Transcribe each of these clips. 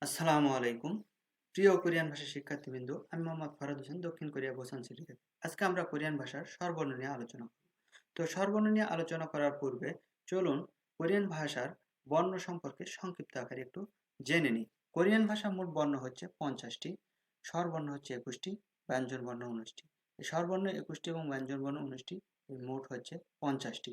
আসসালামু আলাইকুম। প্রিয় কোরিয়ান ভাষা শিক্ষার্থীবৃন্দ, আমি মোহাম্মদ ফরহাদ হোসেন, দক্ষিণ কোরিয়া বুসান সিটি থেকে। আজকে আমরা কোরিয়ান ভাষার স্বরবর্ণ নিয়ে আলোচনা করব। তো স্বরবর্ণ নিয়ে আলোচনা করার পূর্বে চলুন কোরিয়ান ভাষার বর্ণ সম্পর্কে সংক্ষিপ্ত আকারে একটু জেনে নিই। কোরিয়ান ভাষার মোট বর্ণ হচ্ছে 50টি, স্বরবর্ণ হচ্ছে 21টি, ব্যঞ্জনবর্ণ 19টি। এই স্বরবর্ণ 21টি এবং ব্যঞ্জনবর্ণ 19টি, এই মোট হচ্ছে 50টি।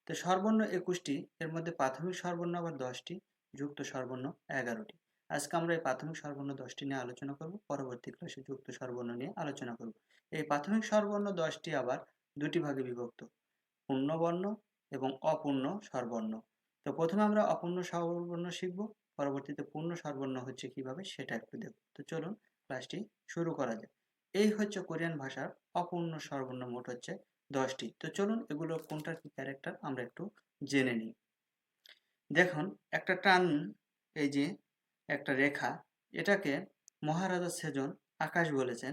তো স্বরবর্ণ 21টি, এর মধ্যে প্রাথমিক স্বরবর্ণ আবার 10টি, যুক্ত স্বরবর্ণ 11টি। আজকে আমরা এই প্রাথমিক স্বরবর্ণ 10টি নিয়ে আলোচনা করব, পরবর্তী ক্লাসে যুক্ত স্বরবর্ণ নিয়ে আলোচনা করব। এই প্রাথমিক স্বরবর্ণ 10টি আবার দুটি ভাগে বিভক্ত, পূর্ণবর্ণ এবং অপূর্ণ স্বরবর্ণ। তো প্রথমে আমরা অপূর্ণ স্বরবর্ণ শিখব, পরবর্তীতে পূর্ণ স্বরবর্ণ হচ্ছে কিভাবে সেটা একটু দেখব। তো চলুন ক্লাসটি শুরু করা যাক। এই হচ্ছে কোরিয়ান ভাষার অপূর্ণ স্বরবর্ণ, মোট হচ্ছে 10টি। তো চলুন এগুলো কোনটার কি ক্যারেক্টার আমরা একটু জেনে নিই। দেখুন, একটা টান, এই যে একটা রেখা, এটাকে মহারাজা সেজন আকাশ বলেছেন।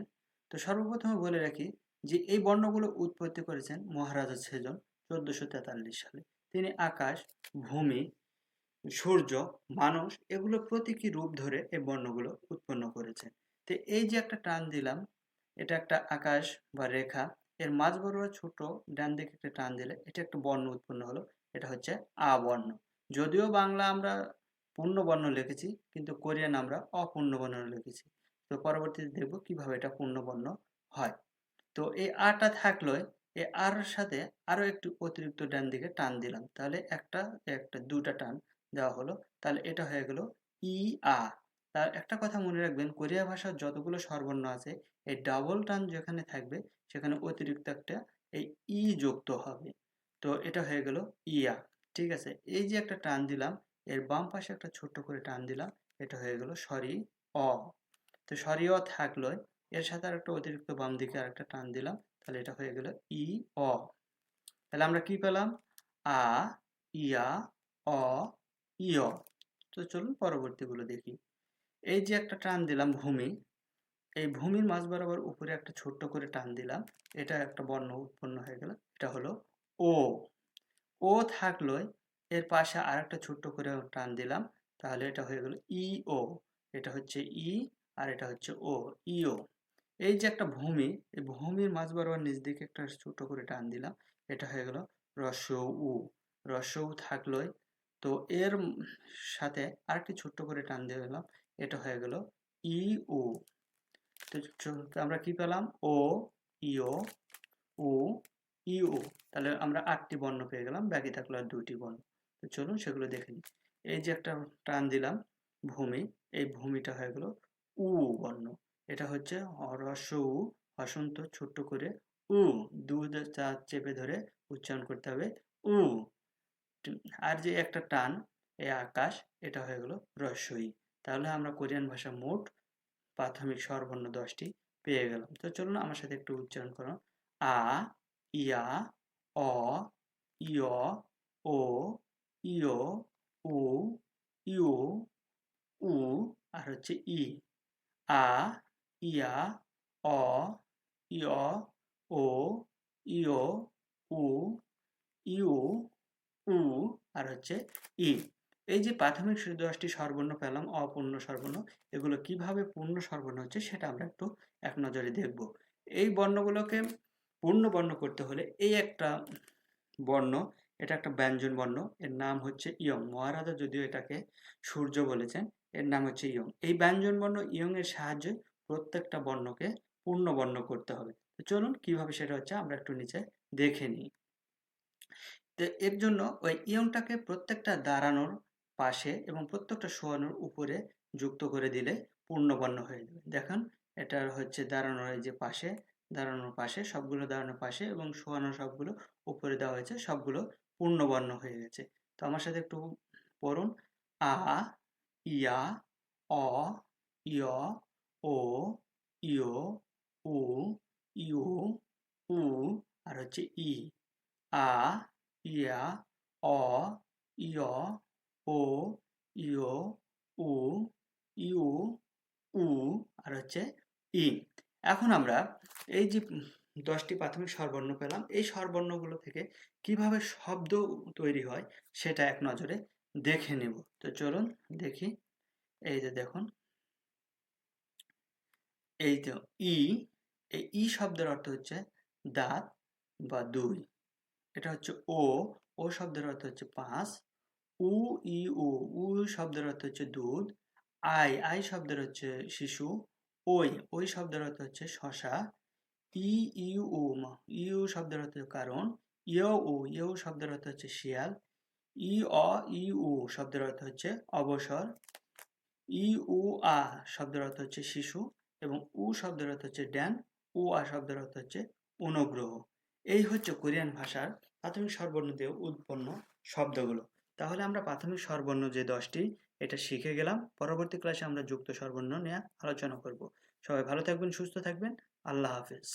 তো সর্বপ্রথমে বলে রাখি যে এই বর্ণগুলো উৎপত্তি করেছেন মহারাজা সেজন 1443 সালে। তিনি আকাশ, ভূমি, সূর্য, মানুষ এগুলো প্রতীকী রূপ ধরে এই বর্ণগুলো উৎপন্ন করেছেন। তো এই যে একটা টান দিলাম, এটা একটা আকাশ বা রেখা, এর মাঝ বরাবর ছোট ডান দিকে একটা টান দিলে এটা একটা বর্ণ উৎপন্ন হলো, এটা হচ্ছে আ বর্ণ। যদিও বাংলা আমরা পূর্ণ বর্ণ লিখেছি, কিন্তু কোরিয়ান আমরা অপূর্ণ বর্ণ লিখেছি। তো পরবর্তীতে দেখব কিভাবে এটা পূর্ণ বর্ণ হয়। তো এই আটা থাকলো, এই আর সাথে আরো একটু অতিরিক্ত ডান দিকে টান দিলাম, তাহলে একটা একটা দুটা টান দেওয়া হলো, তাহলে এটা হয়ে গেল ই আ। তার একটা কথা মনে রাখবেন, কোরিয়া ভাষার যতগুলো স্বরবর্ণ আছে, এই ডাবল টান যেখানে থাকবে সেখানে অতিরিক্ত একটা এই ই যুক্ত হবে। তো এটা হয়ে গেল ইয়া। ঠিক আছে, এই যে একটা টান দিলাম, এর বাম পাশে একটা ছোট্ট করে টান দিলাম, এটা হয়ে গেল সরি অ। তো সরি অ থাকলো, এর সাথে আর একটা অতিরিক্ত বাম দিকে আরেকটা টান দিলাম, তাহলে এটা হয়ে গেল ই অ। তাহলে আমরা কি পেলাম? আ, ইয়া, অ, ইয়। তো চলুন পরবর্তীগুলো দেখি। এই যে একটা টান দিলাম ভূমি, এই ভূমির মাঝ বরাবর উপরে একটা ছোট্ট করে টান দিলাম, এটা একটা বর্ণ উৎপন্ন হয়ে গেল, এটা হলো ও। ও থাকলো, এর পাশে আরেকটা ছোট্ট করে টান দিলাম, তাহলে এটা হয়ে গেল ই ও। এটা হচ্ছে ই, আর এটা হচ্ছে ও, ইও। এই যে একটা ভূমি, এই ভূমির মাঝ বরাবর নিচ দিকে একটা ছোট করে টান দিলাম, এটা হয়ে গেল রস্য উ। রস্য উ থাকলোই, তো এর সাথে আরেকটি ছোট্ট করে টান দিয়ে দিলাম, এটা হয়ে গেল ই উ। তো আমরা কি পেলাম? ও, ইও, উ, ইউ। তাহলে আমরা 8টি বর্ণ পেয়ে গেলাম, বাকি থাকলো আর 2টি বর্ণ। তো চলুন সেগুলো দেখে নিই। এই যে একটা টান দিলাম ভূমি, এই ভূমিটা হয়ে গেল উ বর্ণ। এটা হচ্ছে হ্রস্ব উ, হসন্ত ছোট্ট করে উ, চেপে ধরে উচ্চারণ করতে হবে উ। আর যে একটা টান, এই আকাশ, এটা হয়ে গেল হ্রস্ব ই। তাহলে আমরা কোরিয়ান ভাষা মোট প্রাথমিক স্বরবর্ণ 10টি পেয়ে গেলাম। তো চলুন আমার সাথে একটু উচ্চারণ করো। আ, ইয়া, অ, ইয়, ও, ইয়, উ, ইউ, উ, আর হচ্ছে ই। আ, ইয়া, অ, ইয়, ও, ইয়, উ, ইউ, উ, আর হচ্ছে ই। এই যে প্রাথমিক 10টি স্বরবর্ণ পেলাম অপূর্ণ স্বরবর্ণ, এগুলো কিভাবে পূর্ণ স্বরবর্ণ হচ্ছে সেটা আমরা একটু এক নজরে দেখব। এই বর্ণগুলোকে পূর্ণ বর্ণ করতে হলে এই একটা বর্ণ, এটা একটা ব্যঞ্জন বর্ণ, এর নাম হচ্ছে ইয়ং। মহারাজা যদিও এটাকে সূর্য বলেছেন, এর নাম হচ্ছে ইয়ং। এই ব্যঞ্জন বর্ণ ইয়ং এর সাহায্যে প্রত্যেকটা বর্ণকে পূর্ণ বর্ণ করতে হবে। তো চলুন কিভাবে সেটা হচ্ছে আমরা একটু নিচে দেখে নিই। তো এর জন্য ওই ইয়ংটাকে প্রত্যেকটা দাঁড়ানোর পাশে এবং প্রত্যেকটা শোয়ানোর উপরে যুক্ত করে দিলে পূর্ণবর্ণ হয়ে যাবে। দেখুন, এটা হচ্ছে দাঁড়ানোর এই যে পাশে, দাঁড়ানোর পাশে সবগুলো, দাঁড়ানোর পাশে এবং শোয়ানোর সবগুলো উপরে দেওয়া হয়েছে, সবগুলো পূর্ণবর্ণ হয়ে গেছে। তো আমার সাথে একটু পড়ুন। আ, ইয়া, অ, ইয়, ও, ইয়, উ, ইউ, উ, আর হচ্ছে ই। আ, ইয়া, অ, ইয়, ও, ইয়, উ, ইউ, উ, আর হচ্ছে ই। এখন আমরা এই যে 10টি প্রাথমিক স্বরবর্ণ পেলাম, এই স্বরবর্ণগুলো থেকে কিভাবে শব্দ তৈরি হয় সেটা এক নজরে দেখে নেব। তো চলুন দেখি। এই যে দেখুন, এই তো ই, এই ই শব্দের অর্থ হচ্ছে দাঁত বা দুই। এটা হচ্ছে ও, ও শব্দের অর্থ হচ্ছে পাঁচ। উ ই উ, উ শব্দের অর্থ হচ্ছে দুধ। আই, আই শব্দের হচ্ছে শিশু। ওই, ওই শব্দের অর্থ হচ্ছে শশা। ই ইউ উ, ইউ শব্দের অর্থ হচ্ছে কারণ। ইয় উ, ইউ শব্দের অর্থ হচ্ছে শিয়াল। ই অ ই উ শব্দের অর্থ হচ্ছে অবসর। ই উ আ শব্দের অর্থ হচ্ছে শিশু এবং উ শব্দের অর্থ হচ্ছে ড্যান। উ আ শব্দের অর্থ হচ্ছে অনুগ্রহ। এই হচ্ছে কোরিয়ান ভাষার প্রাথমিক স্বরবর্ণ দিয়ে উৎপন্ন শব্দগুলো। তাহলে আমরা প্রাথমিক স্বরবর্ণ যে 10টি এটা শিখে গেলাম। পরবর্তী ক্লাসে আমরা যুক্ত স্বরবর্ণ নিয়ে আলোচনা করব। সবাই ভালো থাকবেন, সুস্থ থাকবেন। আল্লাহ হাফেজ।